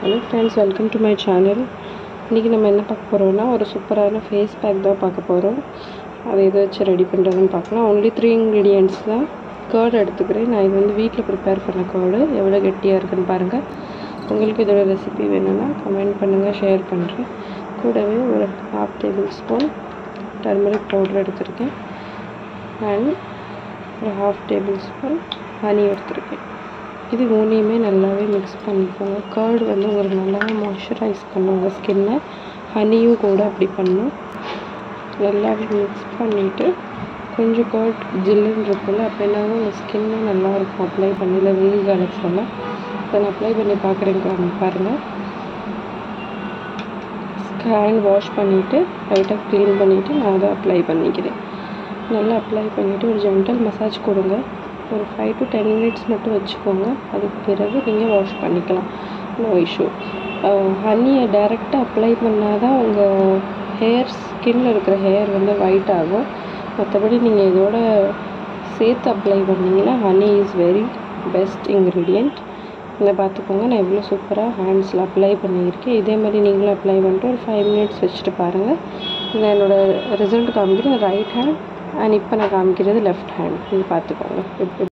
Hello friends, welcome to my channel. இன்றைக்கி நம்ம என்ன பார்க்க போகிறோம்னா ஒரு சூப்பரான ஃபேஸ் பேக் தான் பார்க்க போகிறோம். அதை எதை வச்சு ரெடி பண்ணுறதுன்னு பார்க்கலாம். ஒன்லி 3 இன்க்ரீடியன்ட்ஸ் தான். கர்டு எடுத்துக்கிறேன். நான் இது வந்து வீட்டில் ப்ரிப்பேர் பண்ண கர்டு. எவ்வளோ கெட்டியாக இருக்குன்னு பாருங்கள். உங்களுக்கு இதோட ரெசிபி வேணும்னா கமெண்ட் பண்ணுங்கள், ஷேர் பண்ணுறேன். கூடவே ஒரு 1/2 டேபிள் ஸ்பூன் டர்மரிக் பவுடர் எடுத்திருக்கேன் அண்ட் ஒரு 1/2 டேபிள் ஸ்பூன் ஹனி எடுத்திருக்கேன். இது மூணையுமே நல்லாவே மிக்ஸ் பண்ணிக்கோங்க. கர்டு வந்து உங்களுக்கு நல்லாவே மாய்ஸ்சரைஸ் பண்ணும் உங்கள் ஸ்கின்னை. ஹனியும் கூட அப்படி பண்ணும். நல்லாவே மிக்ஸ் பண்ணிவிட்டு கொஞ்சம் கர்ட் ஜில்லுன்னு இருக்கும்ல, அப்போ என்னாலும் உங்கள் ஸ்கின்னும் நல்லாயிருக்கும் அப்ளை பண்ணல வெயில் காலத்துலலாம். இப்போ நான் அப்ளை பண்ணி பார்க்குறேன் பாருங்கள். ஹேண்ட் வாஷ் பண்ணிவிட்டு லைட்டாக க்ளீன் பண்ணிவிட்டு நான் அதை அப்ளை பண்ணிக்கிறேன். நல்லா அப்ளை பண்ணிவிட்டு ஒரு ஜென்டல் மசாஜ் கொடுங்க. ஒரு 5 to 10 மினிட்ஸ் மட்டும் வச்சுக்கோங்க. அதுக்கு பிறகு நீங்கள் வாஷ் பண்ணிக்கலாம், நோ இஷ்யூ. ஹனியை டைரெக்டாக அப்ளை பண்ணால் தான் உங்கள் ஸ்கின்னில் இருக்கிற ஹேர் வந்து ஒயிட் ஆகும். மற்றபடி நீங்கள் இதோட சேர்த்து அப்ளை பண்ணிங்கன்னா honey is very best ingredient. இதை பார்த்துக்கோங்க. நான் எவ்வளோ சூப்பராக ஹேண்ட்ஸில் அப்ளை பண்ணியிருக்கேன். இதே மாதிரி நீங்களும் அப்ளை பண்ணிட்டு ஒரு 5 மினிட்ஸ் வச்சுட்டு பாருங்கள். நான் என்னோடய ரிசல்ட் காமிக்கிறேன் ரைட் ஹேண்ட் அண்ட் இப்போ நான் காமிக்கிறது லெஃப்ட் ஹேண்ட். இது பார்த்துக்கோங்க எப்படி